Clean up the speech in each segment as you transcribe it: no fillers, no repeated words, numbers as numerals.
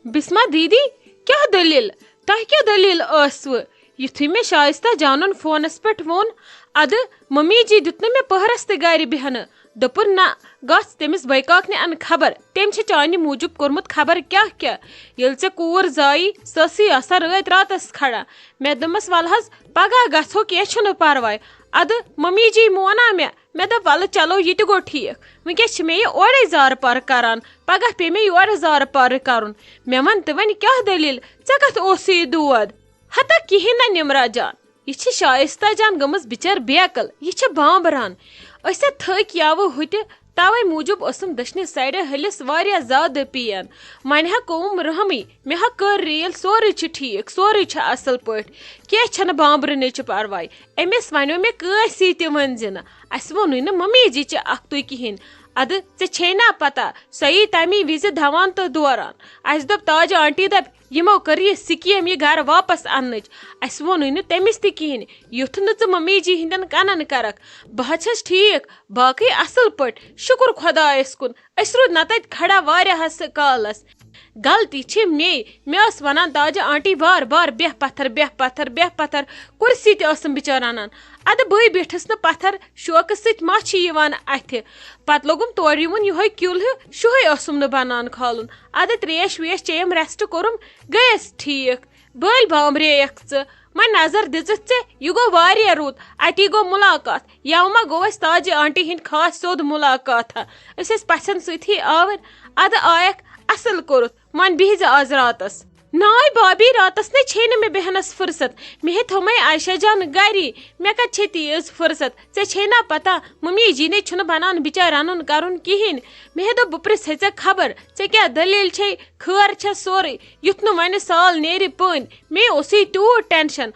بسما دیدی کیا دلیل تہ کیا دلیل ٲسوٕ یُتھُے مےٚ شائستہ جانن فونس پٮ۪ٹھ ووٚن ادٕ ممی جی دیُت نہٕ مےٚ پٔہرس تہِ گرِ بیہنہٕ دوٚپُن نہ گژھ تٔمِس بٲیکاکنہِ اَن خبر تٔمۍ چھِ چانہِ موٗجوٗب کوٚرمُت خبر کیٛاہ کیٛاہ ییٚلہِ ژےٚ کوٗر زایی سۄ ٲسٕے آسان رٲتۍ راتس کھڑا مےٚ دوٚپمس وَلہٕ حظ پگاہ گژھو کینٛہہ چھُنہٕ پرواے ادٕ ممی جی موناو مےٚ دوٚپ وَلہٕ چلو یہِ تہِ گوٚو ٹھیٖک وٕنکیٚس چھِ مےٚ یہِ اورے زارٕ پارٕ کران پگاہ پیٚیہِ مےٚ یورٕ زارٕ پارٕ کرُن مےٚ وَن تہٕ وۄنۍ کیٛاہ دٔلیٖل ژےٚ کتھ اوسُے یہِ دود ہتا کِہیٖنۍ نہ نِمرا جان یہ چھ شائستہ جان گٔمٕژ بِچٲر بیکل یہ چھ بامبران أسۍ تھٔکۍ یاوٕ ہُتہِ توے موٗجوٗب ٲسٕم دٔچھنہِ سایڈٕ ہلِس واریاہ زیادٕ پین وۄنۍ ہا گوٚوُم رحمٕے مےٚ ہا کٔر ریل سورُے چھُ ٹھیٖک سورُے چھُ اصل پٲٹھۍ کینٛہہ چھنہٕ بامبرنٕچ پرواے أمِس وَنیو مےٚ کٲنٛسی تہِ ؤنۍ زِ نہٕ اَسہِ ووٚنُے نہٕ ممی جی چہِ اکھتُے کِہیٖنۍ ادٕ ژےٚ چھے نا پتہ سۄ یی تمی وِزِ دوان تہٕ دوران اَسہِ دوٚپ تاجہِ آنٹی دپ یِمو کٔر یہِ سکیٖم یہِ گرٕ واپس اننٕچ اَسہِ ووٚنُے نہٕ تٔمِس تہِ کِہیٖنۍ یُتھ نہٕ ژٕ ممی جی ہٕنٛدٮ۪ن کنن کرکھ بہٕ حظ چھس ٹھیٖک باقٕے اصل پٲٹھۍ شُکر خۄدایس کُن أسۍ روٗدۍ نہ تتہِ کھڑا واریاہس کالس غلطی چھِ مےٚ ٲس ونان تاجہِ آنٹی بار بار بیٚہہ پتھر بیٚہہ پتھر بیٚہہ پتھر کُرسی تہِ ٲسٕم بِچٲر انان ادٕ بٕے بیٖٹھٕس نہٕ پتھر شوقہٕ سۭتۍ ما چھِ یِوان اَتھِ پتہٕ لوگُم تورٕ یِوُن یِہوے کیُل ہیوٗ شُہے اوسُم نہٕ بنان کھالُن ادٕ تریش ویش چیٚیَم ریسٹ کوٚرُم گٔیَس ٹھیٖک بٔلۍ بامبرییَکھ ژٕ وۄنۍ نظر دِژٕتھ ژےٚ یہِ گوٚو واریاہ رُت اتی گوٚو مُلاقات یَوٕ ما گوٚو اَسہِ تاجہِ آنٹی ہٕنٛدۍ خاص سیوٚد مُلاقاتھا أسۍ ٲسۍ پژھٮ۪ن سۭتی آوٕرۍ ادٕ آیکھ اصل کوٚرُتھ وۄنۍ بِہہِ زِ آز راتس ناے بابی راتس نے چھے نہٕ مےٚ بیہنس فرصت مےٚ ہے تھوٚمے عایشہ جان گری مےٚ کتہِ چھے تیٖژ فرصت ژےٚ چھے نا پتہ ممی جی نے چھُنہٕ بنان بِچارِ رنُن کرُن کِہیٖنۍ مےٚ ہے دوٚپ بہٕ پرژھے ژےٚ خبر ژےٚ کیٛاہ دٔلیٖل چھے خٲر چھےٚ سورُے یُتھ نہٕ وۄنۍ سال نیرِ پٔنۍ مے اوسُے تیوٗت ٹینشن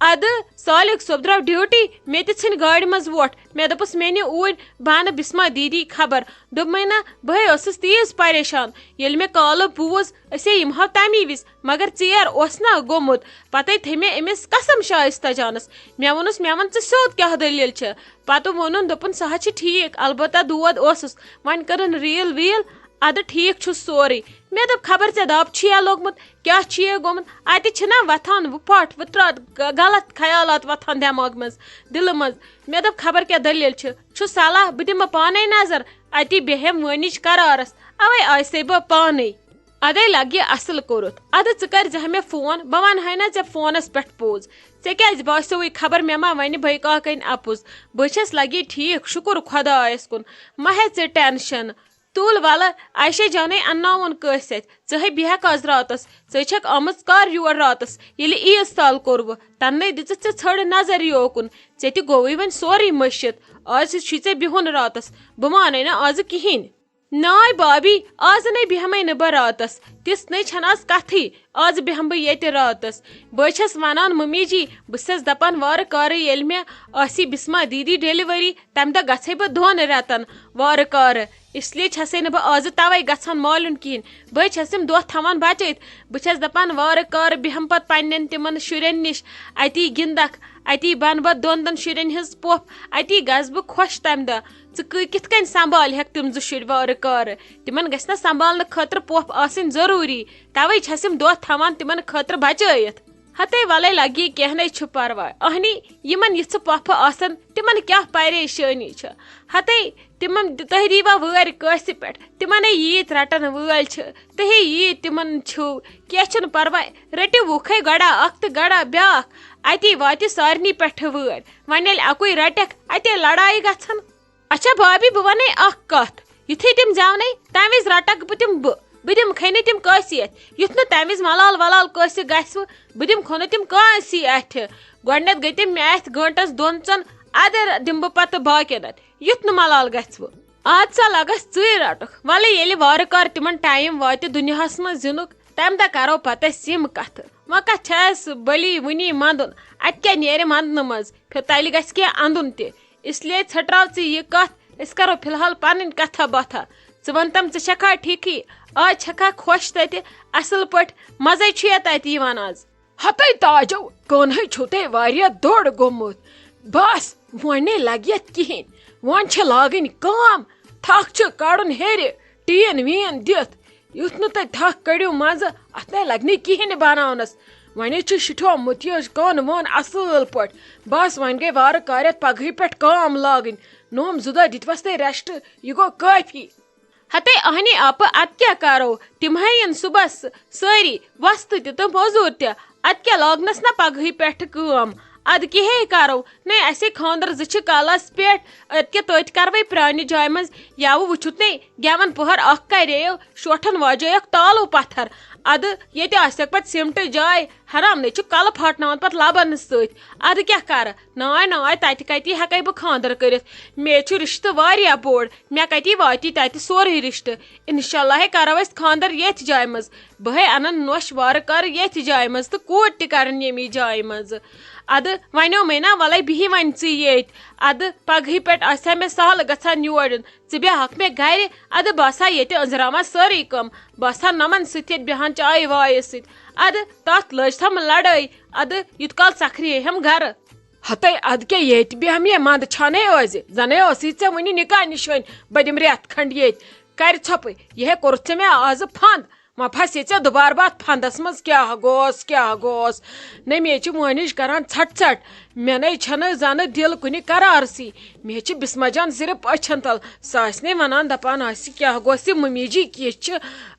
ادٕ سالِک صٲب درٛاو ڈیوٹی مےٚ تہِ ژھٕنۍ گاڑِ منٛز ووٹ مےٚ دوٚپُس مےٚ نہِ اوٗرۍ بہٕ انہٕ بسما دیدی خبر دوٚپمَے نہ بہے ٲسٕس تیٖژ پریشان ییٚلہِ مےٚ کالہٕ بوٗز أسے یِمہو تمی وِزِ مگر ژیر اوس نا گوٚمُت پتے تھٲے مےٚ أمِس قسم شائستہ جانس مےٚ ووٚنُس مےٚ وَن ژٕ سیوٚد کیٛاہ دٔلیٖل چھِ پتہٕ ووٚنُن دوٚپُن سُہ حظ چھِ ٹھیٖک البتہ دود اوسُس وۄنۍ کٔرٕن ریٖل ویٖل ادٕ ٹھیٖک چھُ سورُے مےٚ دوٚپ خبر ژےٚ دب چھُیا لوگمُت کیٛاہ چھُے گوٚمُت اَتہِ چھِنا وۄتھان وُپھاٹ وٕترات غلط خیالات وۄتھان دٮ۪ماغ منٛز دِلہٕ منٛز مےٚ دوٚپ خبر کیٛاہ دٔلیٖل چھُ صلاح بہٕ دِمہٕ پانے نظر اتی بیٚہم وٲنِج قرارس اوے آیسے بہٕ پانے ادے لگہِ اصل کوٚرُتھ ادٕ ژٕ کٔرزِہا مےٚ فون بہٕ ونہاے نا ژےٚ فونس پٮ۪ٹھ پوٚز ژےٚ کیٛازِ باسیوٕے خبر مےٚ ما وَنہِ بٲے کاکَنۍ اپُز بہٕ چھس لگی ٹھیٖک شُکُر خۄدایس کُن ما ہے ژٕ ٹینشن تُل وَلہٕ عایشہ جانے انناوُن کٲنٛسہِ اَتھِ ژٕ ہے بیٚہکھ آز راتس ژٕ چھکھ آمٕژ کر یور راتس ییٚلہِ عیٖز سال کوٚروٕ تنہٕ دِژٕتھ ژےٚ ژھٔڑ نظر یوکُن ژےٚ تہِ گوٚوُے وۄنۍ سورُے مٔشِتھ آز چھُے ژےٚ بِہُن راتس بہٕ مانے نہٕ آزٕ کِہیٖنۍ ناے بابی آز نے بیہمے نہٕ بہٕ راتس تِژھ نے چھنہٕ آز کتھٕے آز بیہم بہٕ ییٚتہِ راتس بہٕ چھس ونان ممی جی بہٕ چھس دپان وارٕ کارٕ ییٚلہِ مےٚ آسی بسما دیدی ڈیلؤری تمہِ دۄہ گژھے بہٕ 2 رٮ۪تن وارٕ کارٕ اسلیے چھسے نہٕ بہٕ آزٕ توے گژھان مالُن کِہیٖنۍ بہٕ چھس یِم دۄہ تھاوان بچٲیِتھ بہٕ چھس دپان وارٕ کارٕ بیہم پتہٕ پننٮ۪ن تِمن شُرٮ۪ن نِش اتی گِنٛدکھ اتی بنہٕ بہٕ 2 شُرٮ۪ن ہٕنٛز پۄپھ اتی گژھٕ بہٕ خۄش تمہِ دۄہ ژٕ کِتھ کٔنۍ سنبھالہِ ہٮ۪کھ تِم 2 شُرۍ وارٕ کارٕ تِمن گژھِ نا سنبھالنہٕ خٲطرٕ پۄپھ آسٕنۍ ضروٗری توے چھس یِم دۄہ تھاوان تِمن خٲطرٕ بچٲیِتھ ہتے وَلے لگی کینٛہہ نے چھُ پرواے اہنی یِمن یِژھٕ پۄپھٕ آسن تِمن کیٛاہ پریشٲنی چھِ ہتے تِمن تُہۍ دیٖوا وٲرۍ کٲنٛسہِ پٮ۪ٹھ تِمنے ییٖتۍ رٹن وٲلۍ چھِ تُہۍ ییٖتۍ تِمن چھِو کینٛہہ چھُنہٕ پرواے رٔٹِو وُکھے گڑا اکھ تہٕ گڑا بیاکھ اتی واتہِ سارنٕے پٮ۪ٹھٕ وٲرۍ وۄنۍ ییٚلہِ اکُے رٹٮ۪کھ اتے لڑایہِ گژھن اچھا بھابی بہٕ ونے اکھ کتھ یُتھُے تِم زٮ۪ونَے تمہِ وِزِ رٹکھ بہٕ تِم بہٕ دِمکھے نہٕ تِم کٲنٛسی اَتھِ یُتھ نہٕ تمہِ وِزِ ملال ولال کٲنٛسہِ گژھوٕ بہٕ دِمکھو نہٕ تِم کٲنٛسی اَتھِ گۄڈٕنٮ۪تھ گٔے تِم مےٚ اَتھِ گٲنٛٹس 2 ادٕ دِمہٕ بہٕ پتہٕ باقین اَتھِ یُتھ نہٕ ملال گژھوٕ اد سا لگس ژٕے رٹکھ وَلہٕ ییٚلہِ وارٕ کارٕ تِمن ٹایم واتہِ دُنیاہس منٛز زِنُک تمہِ دۄہ کرو پتہٕ أسۍ یِم کتھٕ وۄنۍ کتھ چھِ اَسہِ بٔلی وُنی منٛدُن اَتہِ کیٛاہ نیرِ منٛدنہٕ منٛز تیٚلہِ گژھِ کینٛہہ اندُن تہِ اسلیے ژھٔٹراو ژٕ یہِ کتھ أسۍ کرو فِلحال پنٕنۍ کتھا باتھا ژٕ ون تم ژٕ چھکھا ٹھیٖکھٕے آز چھکھا خۄش تتہِ اصل پٲٹھۍ مزے چھُیا تتہِ یِوان آز ہتے تاجو کٲنہے چھُو تۄہہِ واریاہ دوٚر گوٚمُت بس وۄنۍ نے لگہِ یتھ کِہیٖنۍ وۄنۍ چھِ لاگٕنۍ کٲم تھکھ چھِ کڑُن ہیرِ ٹیٖن ویٖن دِتھ یُتھ نہٕ تُہۍ تھکھ کٔڑِو مزٕ اتھ نے لگہِ نہٕ کِہیٖنۍ بناونس وۄنۍ چھُ شِٹھومُت یہِ کٔن وٲن اصٕل پٲٹھۍ بس وۄنۍ گٔے وارٕ کارٮ۪تھ پگہٕے پٮ۪ٹھ کٲم لاگٕنۍ نوم 2 دۄہ دِتوس تُہۍ ریسٹ یہِ گوٚو کٲفی ہتے اہنی آپہٕ اد کیٛاہ کرو تِم ہاین صُبحس سٲری وستہٕ تہِ تہٕ موٚزوٗر تہِ اد کیٛاہ لاگنس نا پگہٕے پٮ۪ٹھ کٲم اد کہے کرو نے اسے خاندر 2 چھِ کالس پٮ۪ٹھ اد کیٛاہ توتہِ کروے پرانہِ جایہِ منٛز یاوٕ وٕچھُتھ نے گٮ۪ون پٔہر اکھ کرییو شوٹھن واجییکھ تالو پتھر اد ییٚتہِ آسٮ۪کھ پتہٕ سیمٹہٕ جاے حرام نے چھُ کلہٕ پھاٹناوان پتہٕ لبن سۭتۍ اد کیٛاہ کرٕ ناے تتہِ کتی ہٮ۪کے بہٕ خاندر کٔرِتھ مےٚ چھُ رشتہٕ واریاہ بوٚڑ مےٚ کتی واتی تتہِ سورُے رشتہٕ انشاءاللہ کرو أسۍ خاندر ییٚتھۍ جایہِ منٛز بہے انن نوش وارٕ کارٕ ییٚتھۍ جایہِ منٛز تہٕ کوٗر تہِ کرن ییٚمی جایہِ منٛز اد ونیو مےٚ نا وَلے بِہی وۄنۍ ژٕ ییٚتۍ اد پگہٕے پٮ۪ٹھ آسہِ ہا مےٚ سہل گژھان یور ژٕ بیٚہکھ مےٚ گرِ اد بہٕ آسہٕ ہا ییٚتہِ أنزراوان سٲرٕے کٲم بہٕ آسہٕ ہا نمن سۭتۍ ییٚتہِ بیٚہان چایہِ وایہِ سۭتۍ اد تتھ لٲج تھم لڑٲے اد یوٗت کال سکھری ہم گرٕ ہتے اد کیٛاہ ییٚتہِ بیٚہم یے منٛدٕ چھانے ٲزِ زنے ٲسی ژےٚ وٕنہِ نِکاح نِشٲنۍ بہٕ دِمہٕ رٮ۪تھ کھنٛڈ ییٚتہِ کرِ ژھۄپہٕ یِہے کوٚرُتھ ژےٚ مےٚ آزٕ فنٛد وۄنۍ پھسے ژےٚ دُبارٕ باتھ فنٛدس منٛز کیٛاہ گوس نے مے چھِ مٲنِش کران ژھٹ مےٚ نے چھنہٕ زنہٕ دل کُنہِ قرارسٕے مے چھِ بسمہ جان صرف أچھن تل سۄ آسہِ نے ونان دپان آسہِ کیٛاہ گوٚژھ یہِ ممی جی کِژھ چھِ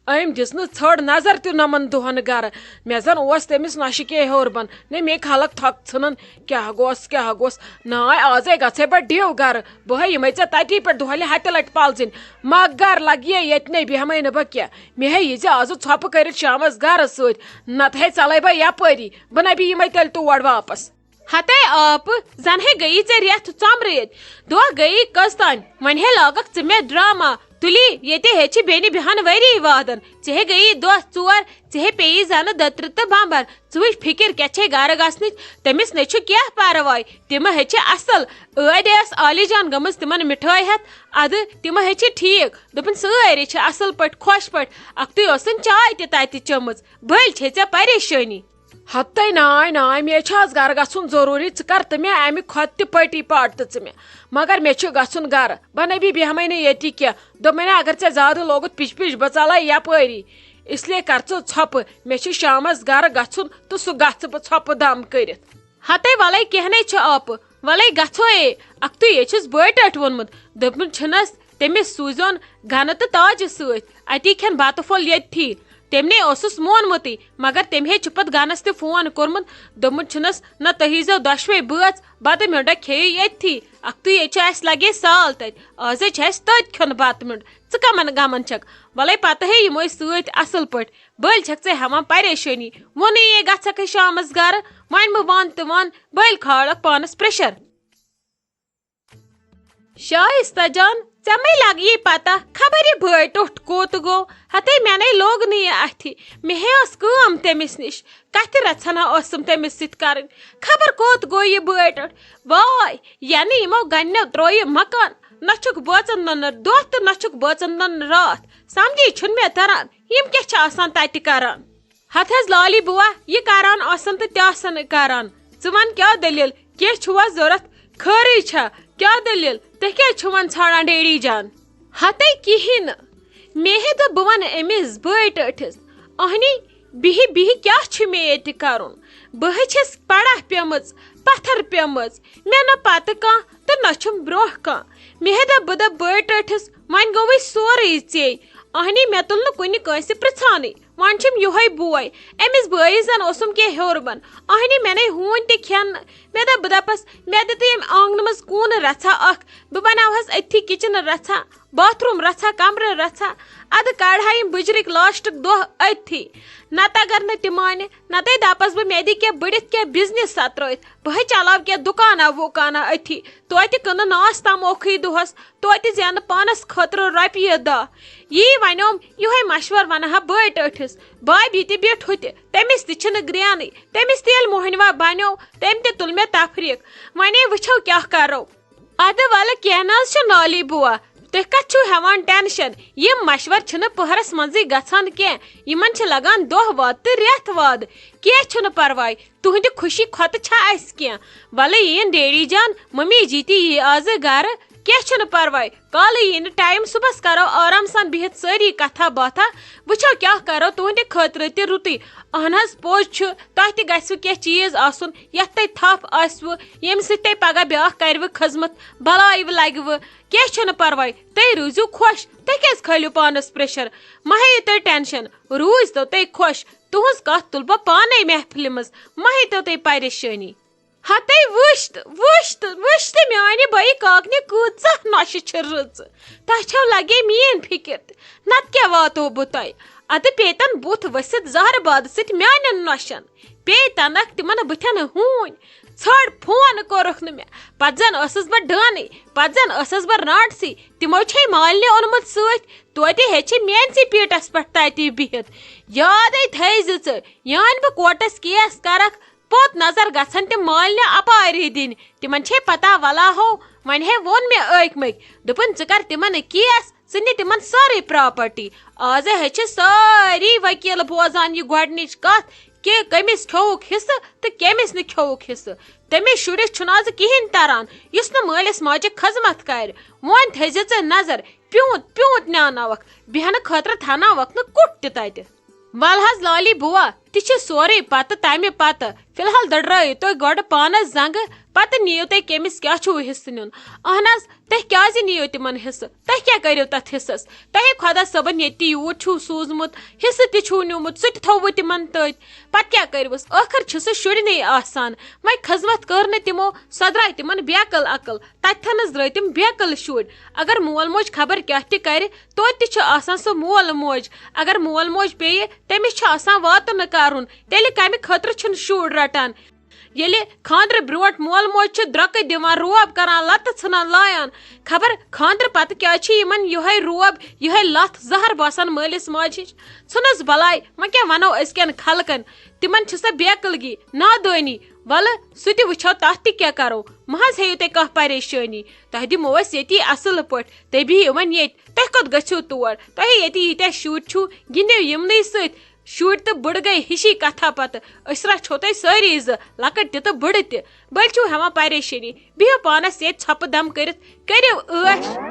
أمۍ دِژ نہٕ ژھٔڑ نظر تہِ نۄمن دۄہن گرٕ مےٚ زن اوس تٔمِس نۄشہِ کے ہیوٚربن نے مے خلق تھۄکھ ژھٕنان کیٛاہ گوٚژھ ناے آزے گژھے بہٕ ڈِو گرٕ بہے یِمے ژےٚ تتی پٮ۪ٹھ دۄہلہِ ہتہِ لٹہِ پالژٕنۍ مگر لگیے ییٚتہِ نے بیٚہمے نہٕ بہٕ کینٛہہ مےٚ ہے یہِ زِ آزٕ ژھۄپہٕ کٔرِتھ شامس گرٕ سۭتۍ نتہٕ ہے ژلے بہٕ یپٲری بہٕ نہ بیٚیہِ یِمے تیٚلہِ تور واپس ہتے آپ زن ہے گئی ژےٚ رٮ۪تھ ژۄمرٲیِتھ دۄہ گئی کٔژ تانۍ وۄنۍ ہے لاگکھ ژٕ مےٚ ڈراما تُلی ییٚتہِ ہیٚچھِ بیٚنہِ بیٚہن ؤری وادن ژےٚ ہے گٔیی دۄہ 4 ژےٚ ہے پیٚیی زنہٕ دٔترِ تہٕ بمبر ژٕ وٕچھ فِکر کیٛاہ چھے گرٕ گژھنٕچ تٔمِس نے چھُ کیٛاہ پرواے تِمہٕ ہیٚچھِ اصل ٲدۍ ٲس عالی جان گٔمٕژ تِمن مِٹھٲے ہٮ۪تھ ادٕ تِمہٕ ہیٚچھِ ٹھیٖک دوٚپُن سٲری چھِ اصل پٲٹھۍ خۄش پٲٹھۍ اکھتُے ٲسٕن چاے تہِ تتہِ چٔمٕژ بٔلۍ چھے ژےٚ پریشٲنی ہتے ناے مے چھُ آز گرٕ گژھُن ضروٗری ژٕ کر تہٕ مےٚ امہِ کھۄتہٕ تہِ پٲٹی پاٹ تہٕ ژٕ مےٚ مگر مےٚ چھُ گژھُن گرٕ بہٕ نہ بیٚہمے نہٕ ییٚتی کینٛہہ دوٚپ مےٚ اگر ژےٚ زیادٕ لوگُتھ پِچ بہٕ ژلے یپٲری اسلیے کر ژٕ ژھۄپہٕ مےٚ چھُ شامس گرٕ گژھُن تہٕ سُہ گژھٕ بہٕ ژھۄپہٕ دم کٔرِتھ ہتے وَلے کینٛہہ نے چھُ آپہٕ وَلے گژھو اکھتُے یے چھُس بٔڑۍ ٹٲٹھۍ ووٚنمُت دوٚپمُت چھُنس تٔمِس سوٗزۍزون گنہٕ تہٕ تاجہِ سۭتۍ اتی کھٮ۪ن بتہٕ پھوٚل ییٚتھی تٔمۍ نے اوسُس مونمُتٕے مگر تٔمۍ ہے چھُ پتہٕ گنس تہِ فون کوٚرمُت دوٚپمُت چھُنس نہ تُہۍ ییٖزیو دۄشوے بٲژ بتہٕ میونٛڈا کھیٚیِو ییٚتھی اکھتُے چھُ اسہِ لگے سال تتہِ آزے چھُ اسہِ تٔتھۍ کھیوٚن بتہٕ میونٛڈ ژٕ کمن گمن چھکھ وَلے پتہٕ ہے یِمو سۭتۍ اصل پٲٹھۍ بٔلۍ چھکھ ژےٚ ہٮ۪وان پریشٲنی ووٚنُے گژھکھ شامس گرٕ وۄنۍ بہٕ ون تہٕ ون بٔلۍ کھالکھ پانس پریشر شائستہ جان ژےٚ مے لگی پتہ خبر یہِ بٲے ٹوٚٹھ کوٚت گوٚو ہتے مےٚ نے لوگ نہٕ یہِ اتھِ مےٚ ہے ٲس کٲم تٔمِس نِش کتھِ رژھنا ٲسٕم تٔمِس سۭتۍ کرٕنۍ خبر کوٚت گوٚو یہِ بٲے ٹوٚٹھ واے یعنی یِمو گنٮ۪و ترٛوو یہِ مکان نہ چھُکھ بٲژن نُنہٕ دۄہ تہٕ نہ چھُکھ بٲژن نُنہٕ راتھ سمجھی چھُنہٕ مےٚ تران یِم کیٛاہ چھِ آسان تتہِ کران ہتھ حظ لالی بُوا یہِ کران آسان تہٕ تہِ آسان کران ژٕ ون کیٛاہ دٔلیٖل کینٛہہ چھُوا ضوٚرتھ خٲرٕے چھا کیٛاہ دٔلیٖل تُہۍ کیٛازِ چھِو وۄنۍ ژھانڈان ڈیڈی جان ہتے کِہیٖنۍ نہٕ مےٚ ہے دوٚپ بہٕ ونہٕ أمِس بٲے ٹٲٹھِس اہنی بِہہِ کیٛاہ چھُ مےٚ ییٚتہِ کرُن بہٕ ہے چھَس پڑاہ پیٚمٕژ پتھر پیٚمٕژ مےٚ نہ پتہٕ کانٛہہ تہٕ نہ چھُم برونٛہہ کانٛہہ مےٚ ہے دوٚپ بہٕ دپ بٲے ٹٲٹھِس وۄنۍ گوٚوٕے سورُے ژے اہنی مےٚ تُل نہٕ کُنہِ کٲنٛسہِ پرژھانٕے وۄنۍ چھُم یِہوے بوے أمِس بٲیِس زن اوسُم کینٛہہ ہیوٚربن اہنی مےٚ نے ہوٗنۍ تہِ کھٮ۪نہٕ مےٚ دوٚپ بہٕ دپس مےٚ دِ تہٕ ییٚمہِ آنگنہٕ منٛز کوٗنہٕ رژھا اکھ بہٕ بناوہس أتھی کِچنہٕ رژھا باتھ روٗم رژھا کمرٕ رژھا ادٕ کڑہا یِم بٕجرٕکۍ لاسٹُک دۄہ أتھی نتہٕ اگر نہٕ تہِ مانہِ نتہٕ دپس بہٕ مےٚ دِ کینٛہہ بٔڑِتھ کینٛہہ بِزنس سترٲیِتھ بہٕ چلاو کینٛہہ دُکانا وُکانا أتھی توتہِ کٕنہٕ ناس تموکھٕے دۄہس توتہِ زینہٕ پانس خٲطرٕ رۄپیہِ دہ یی ونیوم یِہوے مشور ونہا بٲے ٹٲٹھِس بابی تہِ بیٖٹھ ہُتہِ تٔمِس تہِ چھِنہٕ گرٛینٕے تٔمِس تہِ ییٚلہِ موہنوا بنیو تٔمۍ تہِ تُل مےٚ تفریٖق وۄنۍ وٕچھو کیٛاہ کرو ادٕ ولہٕ کینٛہہ نہ حظ چھُ لالی بُوا تُہۍ کتھ چھِو ہٮ۪وان ٹینشن یِم مشور چھِنہٕ پٔہرس منٛزٕے گژھان کینٛہہ یِمن چھِ لگان دۄہ وادٕ تہٕ رٮ۪تھ وادٕ کینٛہہ چھُنہٕ پرواے تُہنٛدِ خوشی کھۄتہٕ چھا اسہِ کینٛہہ ولہٕ یِیِن ڈیڈی جان ممی جی تہِ یی آزٕ گرٕ کی پرواے کال یہ ٹائم صبح کرو آرام سان بہت ساری کتھا باتھا وچھو کیا کرو تہندِ خاطرٕ تہِ رُتُے اہن حظ پوٚز چھُ تۄہہِ تہِ گژھِوٕ کینٛہہ چیٖز آسُن یتھ تۄہہِ تھپھ آسوٕ ییٚمہِ سۭتۍ تۄہہِ پگاہ بیٛاکھ کروٕ خدمت بلایہِ لگوٕ کینٛہہ چھُنہٕ پرواے تُہۍ روٗزِو خۄش تُہۍ کیٛازِ کھٲلِو پانس پریشر مہ ہیٚیِو تُہۍ ٹینشن روٗزتو تُہۍ خۄش تُہنٛز کتھ تُلہٕ بہٕ پانے محفلہِ منٛز مہ ہیٚتو تُہۍ پریشٲنی ہتے وٕچھ تہٕ میانہِ بٲیی کاکنہِ کۭژاہ نۄشہِ چھِ رٕژ تۄہہِ چھو لگے میٲنۍ فکر تہِ نتہٕ کیٛاہ واتو بہٕ تۄہہِ ادٕ پیتن بُتھ ؤسِتھ زہرٕ بادٕ سۭتۍ میانٮ۪ن نۄشن پیٚیہِ تنکھ تِمن بٕتھٮ۪ن ہوٗنۍ ژھٲڑ فون کوٚرُکھ نہٕ مےٚ پتہٕ زن ٲسٕس بہٕ ڈانٕے پتہٕ زن ٲسٕس بہٕ رانٹسٕے تِمو چھے مالنہِ اوٚنمُت سۭتۍ توتہِ ہیٚچھِ میٲنسٕے پیٖٹس پٮ۪ٹھ تتی بِہِتھ یادے تھٲیزِ ژٕ یانہِ بہٕ کوٹس کیس کرکھ پوٚت نظر گژھن تِم مالنہِ اپارِ دِنۍ تِمن چھے پتہ ولا ہو وۄنۍ ہے ووٚن مےٚ أکۍ مٕکۍ دوٚپُن ژٕ کر تِمن کیس ژٕ نہِ تِمن سٲرٕے پراپرٹی آز ہے سٲری وکیل بوزان یہ گۄڈنِچ کتھ کہ کٔمِس کھیوٚوُکھ حصہٕ تہٕ کٔمِس نہٕ کھیوٚوُکھ حصہٕ تٔمِس شُرِس چھُنہٕ آز کہیٖنۍ تران یُس نہٕ مٲلِس ماجہِ خدمت کرِ وۄنۍ تھٲیزِ ژٕ نظر پیوٗنت نیاناوکھ بیہنہٕ خٲطرٕ تھاوناوکھ نہٕ کُٹھ تہِ تتہِ ول حظ لالی بوا تہِ چھِ سورُے پتہٕ تمہِ پتہٕ فی الحال دٔڑرٲیِو تُہۍ گۄڈٕ پانس زنگہٕ پتہٕ نِیِو تُہۍ کٔمِس کیٛاہ چھُو حصہٕ نیُن اہن حظ تُہۍ کیٛازِ نِیِو تِمن حصہٕ تُہۍ کیٛاہ کٔرِو تتھ حصس تۄہے خۄدا صٲبن ییٚتہِ یوٗت چھُو سوٗزمُت حصہٕ تہِ چھُو نیوٗمُت سُہ تہِ تھوٚوُ تِمن تٔتۍ پتہٕ کیٛاہ کٔرۍوُس ٲخر چھُ سُہ شُرنٕے آسان وۄنۍ خدمت کٔر نہٕ تِمو سۄ درٛاے تِمن بیقل عقل تتھٮ۪نس درٛاے تِم بیقل شُرۍ اگر مول موج خبر کیٛاہ تہِ کرِ توتہِ تہِ چھُ آسان سُہ مول موج اگر مول موج پیٚیہِ تٔمِس چھُ آسان واتنہٕ کرُن تیٚلہِ کمہِ خٲطرٕ چھُنہٕ شُر رٹان ییٚلہِ خاندرٕ برونٛٹھ مول موج چھُ درۄکہٕ دِوان روب کران لتہٕ ژھٕنان لایان خبر خاندرٕ پتہٕ کیٛازِ چھِ یِمن یِہوے روب یِہوے لتھ زہر باسان مٲلِس ماجہِ ہِش ژھٕنُس بلاے وۄنۍ کیٛاہ ونو أزکٮ۪ن خلقن تِمن چھِ سۄ بیقلگی نادٲنی ولہٕ سُہ تہِ وٕچھو تتھ تہِ کیٛاہ کرو مہ حظ ہیٚیِو تُہۍ کانٛہہ پریشٲنی تۄہہِ دِمو أسۍ ییٚتی اصٕل پٲٹھۍ تُہۍ بِہِو وۄنۍ ییٚتہِ تُہۍ کوٚت گٔژھِو تور تۄہہِ ییٚتہِ ییٖتیٛاہ شُرۍ چھُو گِنٛدِو یِمنٕے سۭتۍ شُرۍ تہٕ بٕڑٕ گٔے ہِشی کتھا پتہٕ أسۍ رچھو تۄہہِ سٲری زٕ لۄکٕٹۍ تہِ تہٕ بٕڑٕ تہِ بٔلۍ چھِو ہٮ۪وان پریشٲنی بِہِو پانس ییٚتہِ ژھۄپہٕ دم کٔرِتھ کٔرِو عٲش